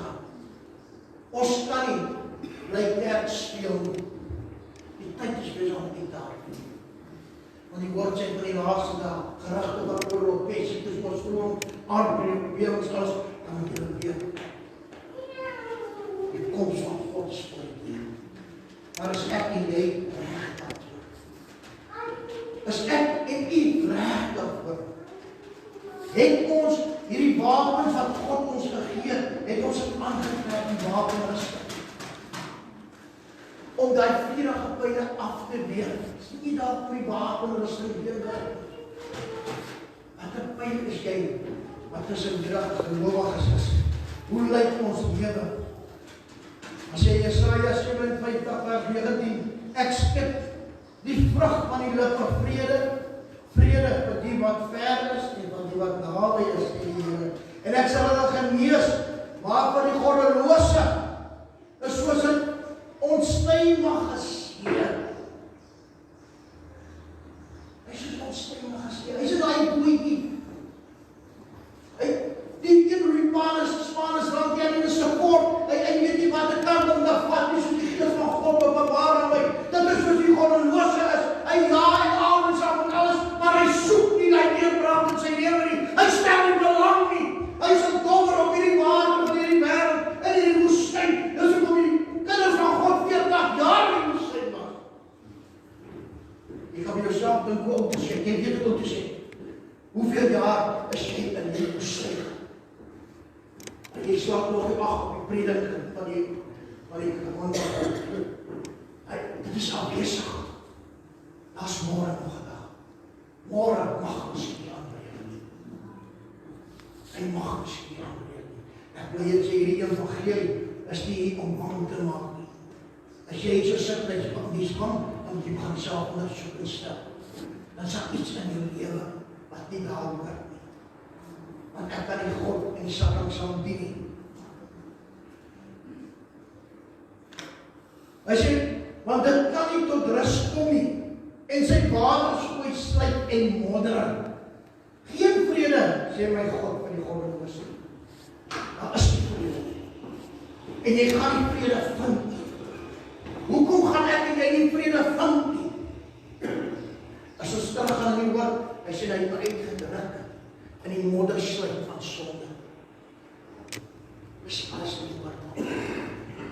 gaan. Ons kan nie bly kerk speel nie. Die tyd is besig om uit te haal. Want die woord sê van die laaste dag, gerigte wat oorlog, siektes, mondstroom, aardbewings, alles, dan moet jy weet. Die koms van God is voor jy. Maar is ek en jy reg daarvoor? Is ek en jy reg daarvoor? Het ons hierdie wapens wat God ons gegee, het ons het aangetrek die wapenrusting. Om die vurige pyle af te weer. Is nie daar vir die wapenrusting weer werk. Wat 'n pyl is jy? Wat is 'n drag gelowiges is? Hoe lyk ons lewe? As jy Jesaja 57:19, ek skep die vrug van die lippe vrede, vrede vir die wat ver is en van die wat naby is in die Here. En ek sal hulle genees, maar vir die goddelose is soos 'n onstuimige seer. Hy is onstuimige seer. Hy is daai boetjie. Die een Spanus want jy is so kort. Hy weet nie wat ek kan om te vat nie, so die gees van God bewaar my. Dit is soos die goddelose is. Hy ja en amen saam met alles, maar hy soek nie daai deurbraak in sy lewe nie. Hy stel nie belang nie. Hy is 'n dowwer op hierdie water van hierdie wêreld, in hierdie woestyn. Dis hoekom die kinders van God 40 jaar in die woestyn was. Jy kan vir jouself dink hoe oud is jy? Jy weet hoe oud is jy. Hoeveel jaar is jy in die woestyn? En jy slaap nog nie ag op die prediking van die gewone. Dit is al besig. Daar's môre nog 'n dag. Môre mag ons nie aanbreek nie. Hy mag ons nie aanbreek nie. Ek wil jy sê hierdie evangelie is nie om bang te maak nie. As jy so sit dat jy nie bang, dan moet jy gaan self ondersoek en stel. Dan sal iets in jou lewe wat nie daar hoort nie. Want ek kan nie God en die Satan saam dien nie. Hy sê, want dit kan nie tot rus kom nie, en sy waters gooi slyk en moddering. Geen vrede, sê my God van die goddelose. Daar is nie vrede. En jy gaan nie vrede vind nie. Hoekom gaan ek en jy nie vrede vind nie? As ons terug gaan in die woord, hy sê, hy het uitgedruk in die moddersluit van sonde. Dis alles in die woord.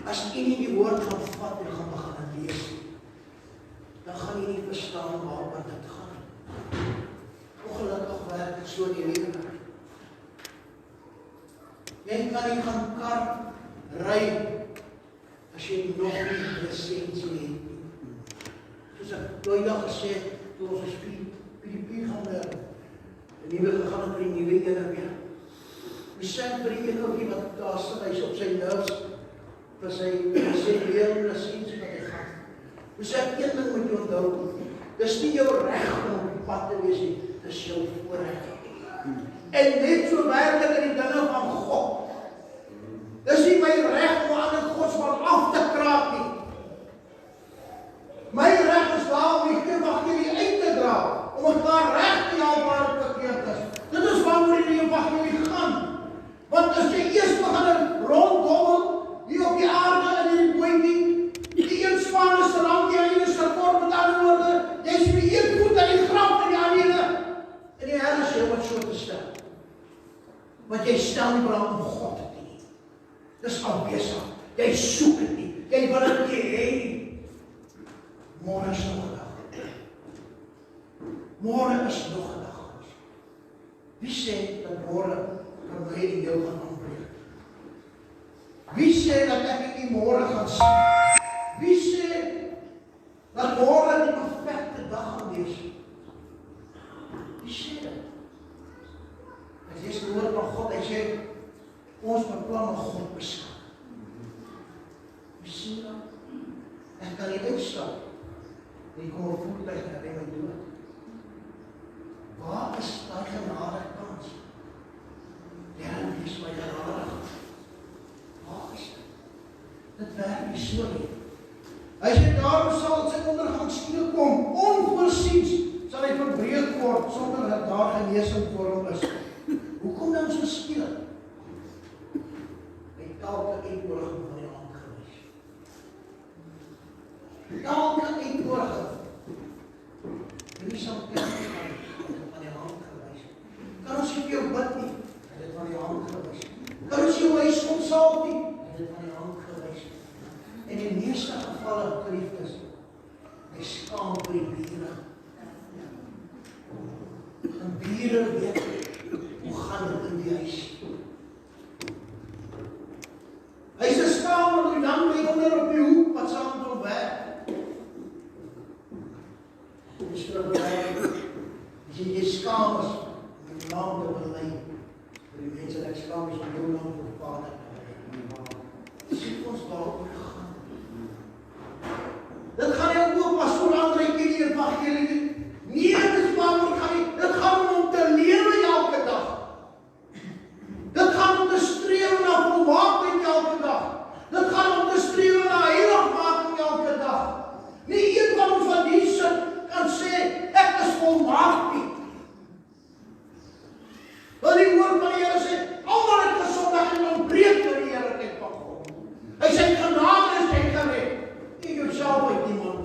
As jy nie die woord gaan vat en gaan begin lees, dan gaan jy nie verstaan waaroor dit gaan. Ongelukkig werk dit so in die lewe. Jy kan nie gaan kar ry as jy nog nie lisensie het. Soos ek daai dag gesê het, toe ons op PDP gaan werk, en die gegaan het vir die nuwe ene weer. We sê vir die ene ook wat daar sit, hy is op sy nerves, vir sy weer lisensie wat hy gaan. We sê, een ding moet jy onthou, dis nie jou reg om op die pad te wees nie, dis jou voorrecht. En net so werk in die dinge van God. Dis nie my reg om aan die godsman af te kraak nie. My reg is daar om die evangelie uit te dra, om mekaar reg te help waar het verkeerd is. Dit is waaroor die evangelie gaan. Want as jy eers begin ronddommel, hier op die aarde in die boeintjie, die een span is lang, die ene is gekort met ander woorde, jy is die een voet in die graf en die andere, en die Here sê om het so te stel. Want jy stel nie belang om God te dien. Dis al besig. Jy soek het nie. Jy wil het nie hê nie. Môre is nog 'n dag. Môre is nog 'n dag. Wie sê dat môre kan my en jou gaan aanbreek? Wie sê dat ek nie môre gaan sien? Wie sê dat môre die perfekte dag gaan wees? Wie sê dit? As jy die woord van God, hy sê, ons beplan met God bestaan. Wie sê dat? Ek kan nie uitstap. Ek kom op voertuig en hy my dood. Waar is die genade kans? Here, wees my genade. Waar is dit? Dit werk nie so nie. Hy sê, daarom sal sy ondergang skielik kom, onvoorsiens sal hy verbreek word, sonder dat daar genesing vir hom is. Hoekom dan so skielik? Hy tel elke uitnodiging van die hand gewys. Elke uitnodiging. Wie sal kerk gaan, van die hand gewys. Kan ons nie vir jou bid nie, het dit van die hand gewys. Kan ons jou huis ontsal nie, het dit van die hand gewys. En in die meeste gevalle, geliefdes, hy skaam vir die bure. En bure weet, hoe gaan dit in die huis? Hy is 'n skaam met die lang by onder op die hoek, wat saam met hom werk. Dis terugbereid, as jy skaam is, om die naam te belei, vir die mense dat ek skaam is, om jou naam te vader. Sien ons daarop gegaan. Dit gaan nie ook pastoor André ken die evangelie nie. Nee, dit is waaroor gaan nie. Dit gaan om te lewe elke dag. Dit gaan om te streef na volmaaktheid elke dag. Dit gaan om te streef na heiligmaking elke dag. Nie een van ons van die sin kan sê, ek is volmaak nie. Wil die woord van die Here sê, almal het gesondig en ontbreek vir die heerlikheid van God. Hy sê, genade is hy gered. Nie jouself uit die man.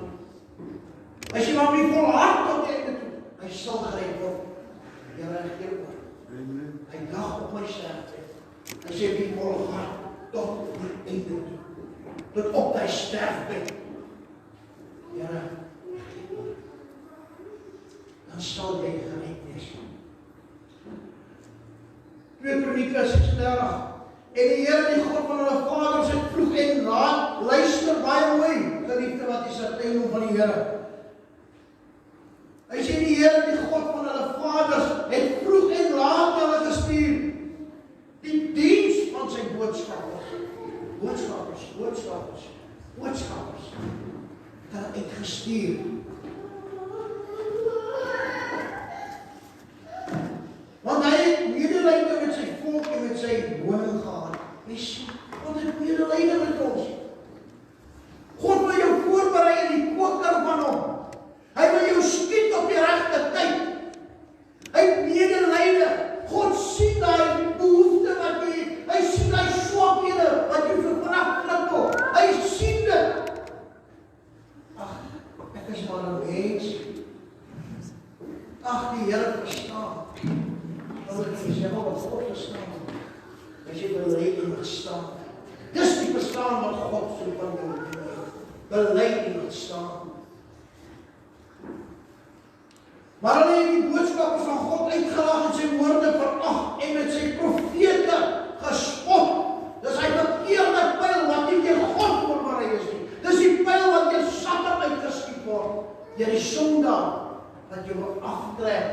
Hy sê, maar wie volhard tot die einde toe, hy sal gered word. Die Here gee oor. Hy dag op my sterfte. Hy sê, wie volhard tot die einde toe. Tot op die sterfte. Here, dan sal jy gered wees. 2 Kronieke 36. En die Here, die God van hulle vaders, het vroeg en laat, luister baie mooi, geliefde wat is het einde van die Here. Hy sê die Here, die God van hulle vaders, het vroeg en laat hulle gestuur. Die diens van sy boodskappers. Boodskappers. Het hulle uitgestuur. Want hy het medelijden met sy volk en met sy woning gehad. Hy sê, God het medelijden met ons. God wil jou voorberei in die koker van hom. Hy wil jou skiet op die regte tyd. Hy het medelijden. God sien die behoefte wat jy het. Hy sien die swakhede wat jy verkragtig word. Hy sien dit. Ag, ek is maar 'n mens. Ag, die Here verstaan. Dat ek sê, wat God verstaan. As jy bely en verstaan. Dis die verstaan wat God so van jou doen. Bely en verstaan. Maar hulle het die boodskappers van God uitgelag en sy woorde verag en met sy profete gespot. Dis hy verkeerde pyl wat nie deur God voorberei is nie. Dis die pyl wat deur Satan uitgeskiet word. Deur die sondaar wat jou wil aftrek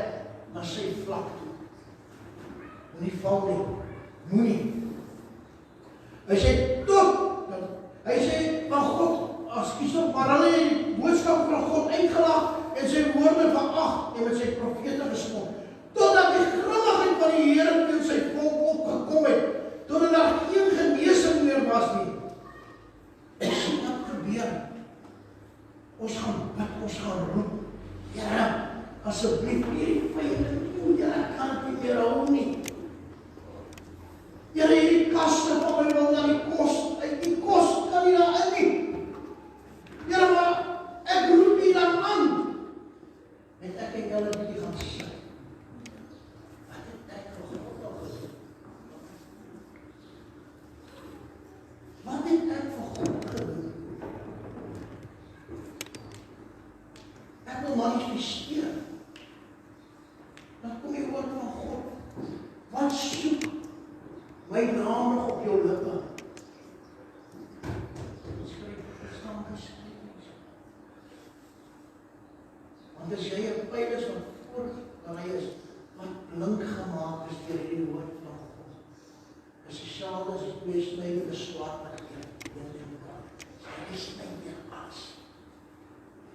na sy vlak toe. Moenie val nie. Moenie. Hy sê tot. Hy sê van God, maar hulle het die boodskap van God uitgelag en sy woorde verag en met sy profete gespot. Totdat die grimmigheid van die Here teen sy volk opgekom het. Totdat daar geen genesing meer was nie. En sien wat gebeur. Ons gaan bid, ons gaan roep. Here, asseblief hierdie vyand in jou, Here, ek kan dit nie meer hou nie. Here, hierdie kaste van my wil na die kos, uit die kos kan nie daarin nie. Here, maar ek roep nie dan aan. En ek en julle bietjie gaan sê. Wat het ek vir God al gedoen? Wat het ek vir God gedoen? Ek wil manifesteer. Dan kom die woord van God. Wat soek my naam nog op jou lippe? Want as jy 'n pyl is wat voorberei is, wat blink gemaak is deur die woord van God. As jy self as 'n tweesnydende swaard wat jy hy sny jou as.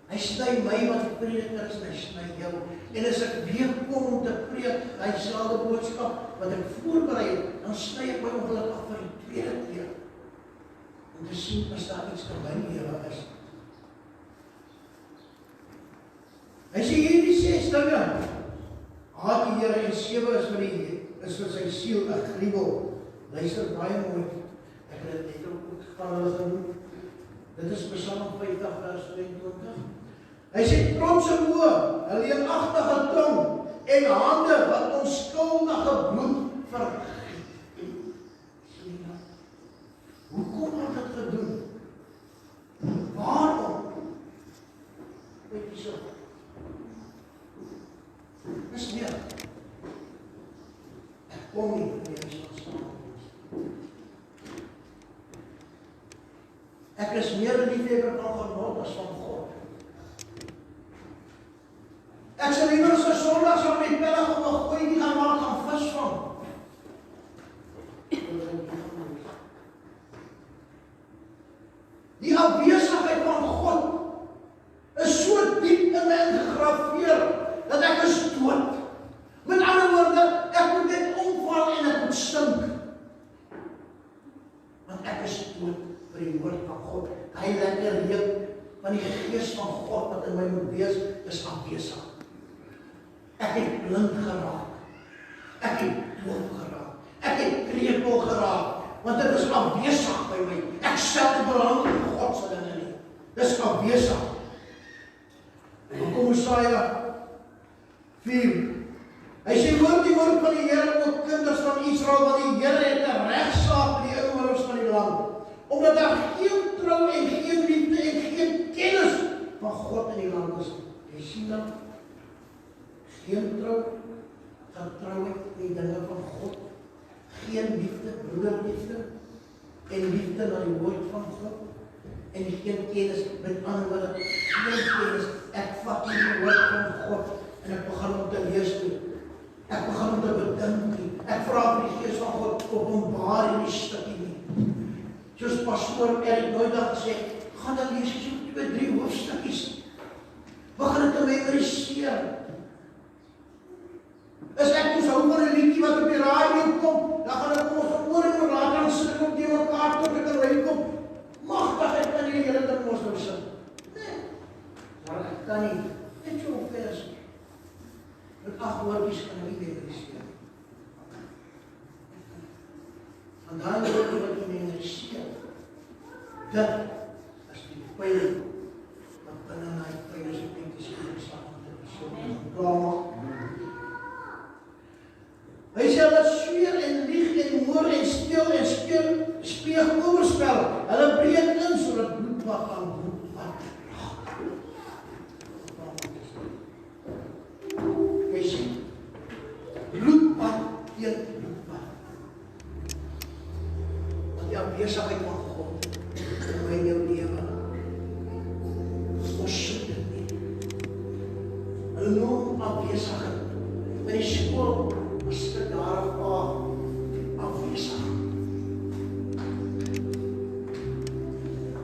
Hy sny my wat 'n prediker is, hy sny jou. En as ek weer kom om te preek, hy selfde boodskap wat ek voorberei het, dan sny ek my ongeluk af vir die tweede keer. Om te sien as daar iets in my lewe is. Hy sê hierdie 6 dinge. Haat die Here en 7 is vir sy siel 'n gruwel. Luister baie mooi. Ek het dit van hulle genoem. Dit is Psalm 50 vers 22. Hy sê trotse oë, 'n leenagtige tong en hande wat onskuldige bloed vergiet. Hoekom word dit gedoen? Waarom? Weet jy so? Dis meer. Ek kom nie meer as saam. Ek is meer 'n liefhebber van genot as van God. Ek sal liewer so Sondag op my pelle gaan gooi nie gaan maak gaan visvang. Die afwesigheid van God is so diep in my ingegraveer dat ek is dood. Met ander woorde, ek moet net omval en ek moet stink. Want ek is dood vir die woord van God. Hy lekker reuk van die gees van God wat in my moet wees, is afwesig. Ek het blind geraak. Ek het doof geraak. Ek het krepeel geraak. Want dit is afwesig by my. Ek stel die belang in God se dinge nie. Dis afwesig. En kom Hosea 4. Hy sê hoor die woord van die Here, o kinders van Israel, want die Here het 'n regsaak met die inwoners van die land. Omdat daar geen trou en geen liefde en geen kennis van God in die land is. Jy sien dat? Geen trou, getrouheid in die dinge van God. Geen liefde, broederliefde en liefde na die woord van God. En geen kennis, met ander woorde, geen kennis. Ek vat nie die woord van God en ek begin om te lees nie. Ek begin om te bedink nie. Ek vra vir die Gees van God openbaar hierdie stukkie nie. Soos pastoor Erik nooit daar gesê, gaan dan lees jy so 2-3 hoofstukkies. Begin dit te memoriseer. As ek moes hou van 'n liedjie wat op die radio kom, dan gaan ek ons oor en oor laat dan sit ek op die mekaar tot ek er uit kom. Magtig ek kan nie die hele ding mos nou sing. Nee. Maar ek kan nie. Net so vers. Met 8 woordjies kan ek nie memoriseer. En dan word wat jy memoriseer. Dit is die pyl wat binne my pyl is op die saam met die persoon. Hy sê hulle sweer en lieg en moor en steel en speeg oorspel. Hulle breek in sodat bloedbad aan bloedbad raak. Hy sê bloedbad teen bloedbad. Want die afwesigheid van God in my jou lewe. Ons soek dit nie. Hulle noem afwesigheid. In die skool is dit daar afwesig.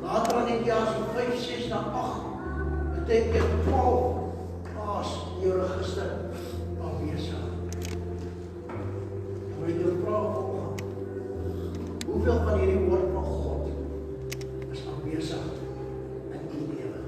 Later in die jaar so 5, 6 na 8 beteken 12 paas in jou register afwesig. Dan moet jy jou vraag opgaan. Hoeveel van hierdie woord van God is afwesig in die lewe?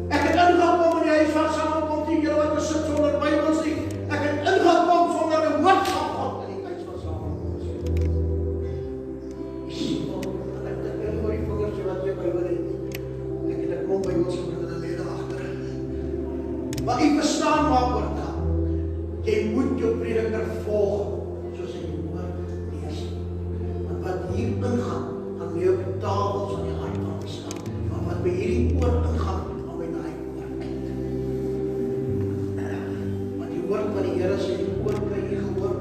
Ek het ingekom in die huis van saamkom die Here wat gesit sonder Bybels nie. Ek het ingekom die Here sê die oor kry nie gehoor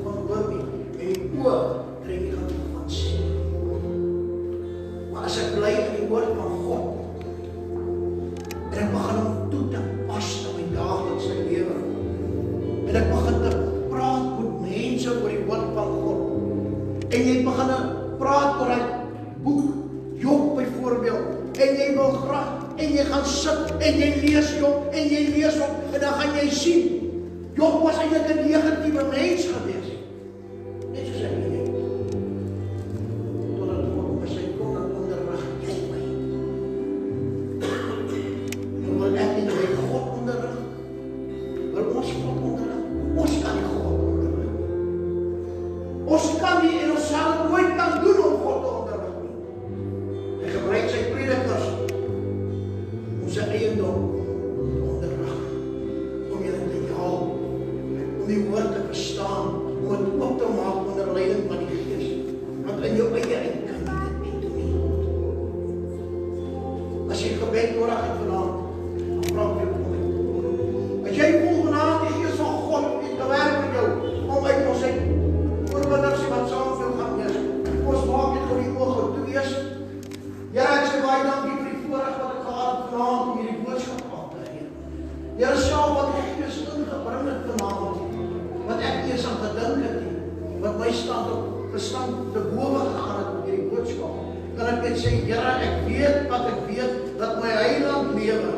van hoor nie en die oor kry nie van sien. Maar as ek bly in die woord van God en ek begin hom toe te pas in my daaglikse lewe en ek begin te praat met mense oor die woord van God en jy begin praat oor hy boek Job byvoorbeeld en jy wil graag en jy gaan sit en jy lees Job en jy lees hom en dan gaan jy sien Job was eintlik 'n negatiewe mens gewees. Net soos ek nie. Totdat God op sy kom en onderrig jy my. Jy wil ek nie my God onderrig. Wil ons God onderrig? Ons kan nie God onderrig. Ons kan nie en ons sal het nooit kan doen om God te onderrig nie. Hy gebruik sy predikers om sy eiendom te onderrig. Om julle te help. Om die woord te verstaan, om het op te maak onder leiding van die Gees. Want in jou eie eind kan jy dit nie doen nie. As jy gebed nodig het vanaand, dan praat jy om my. As jy voel vanaand die Gees van God het te werk met jou, om uit ons uit oorwinnaars wat saam met jou gaan wees. Ons maak dit voor die oog toe wees. Here, ek sê baie dankie vir die voorreg wat ek gehad het vanaand om hierdie boodskap af te gee. Here, self wat die Gees ingebring het vanaand, wat ek nie eens aan gedink het nie, wat my verstand te bowe gegaan het met hierdie boodskap, kan ek net sê, Here, ek weet wat ek weet, dat my heiland lewe.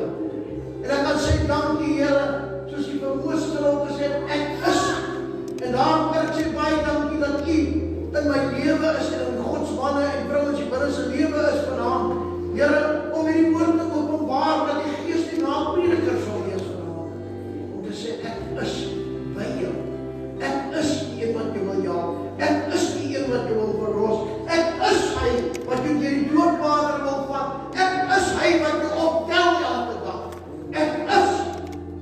En ek kan sê, dankie Here, soos die vermoester al gesê, ek is. En daarom kan ek sê, baie dankie dat U in my lewe is, en in Gods manne en vrouens die binne se lewe is vanaand. Here, om hierdie woord te openbaar, dat die Gees die naprediker sal wees vanaand. Om te sê, ek is by jou. Ek is die een wat jou wil jaag. Ek is die een wat jou wil verlos. Ek is hy wat jou deur die doodwater wil vat. Ek is hy wat jou optel elke dag. Ek is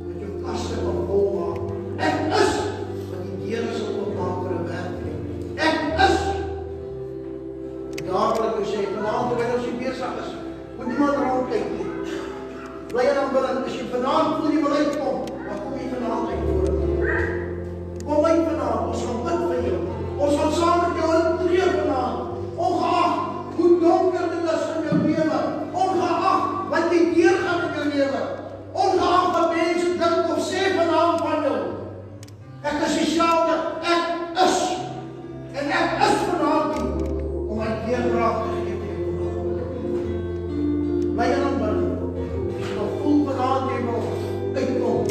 wat jou kaste wil vol maak. Ek is wat die deure sal oopmaak vir 'n werk. Ek is. Daar wil ek jou sê, vanaand terwyl ons hier besig is, moet niemand rondkyk nie. Bly in aanbidding. As jy vanaand voel jy wil uitkom, dan kom jy vanaand uit voor hom. Kom uit vanaand, ons gaan bid vir jou. Ons gaan saam met jou intree vanaand. Ongeag hoe donker dit is in jou lewe. Ongeag wat jy deurgaan in jou lewe. Ongeag wat mense dink of sê vanaand van jou. Ek is dieselfde, ek is. En ek is vanaand nie om my deurbraak te gee vir jou vanaand. Bly in aanbidding. As jy nog voel vanaand jy wil uitkom,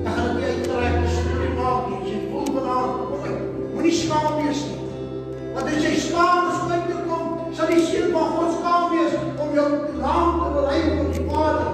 dan gaan dit nie uittrek as jy maak nie. As jy voel vanaand, kom uit. Moenie skaam wees nie. Want as jy skaam is om uit te kom, sal die Seun van God skaam wees om jou naam te berei voor die Vader.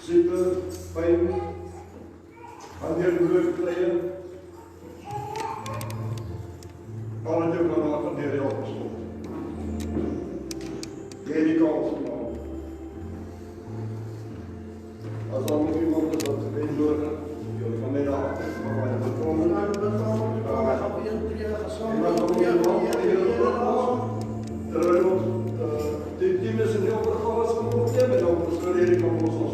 siekte, pyn, wanneer moeilike tye, kan dit jou kan laat van deur help stop. Jy het die kans gemaak. As daar nog iemand is wat gebed nodig het, jy kan met daar maar baie betrokke. Die team is in heel programma's gekomen met ook de studering van ons als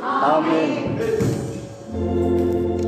Amen.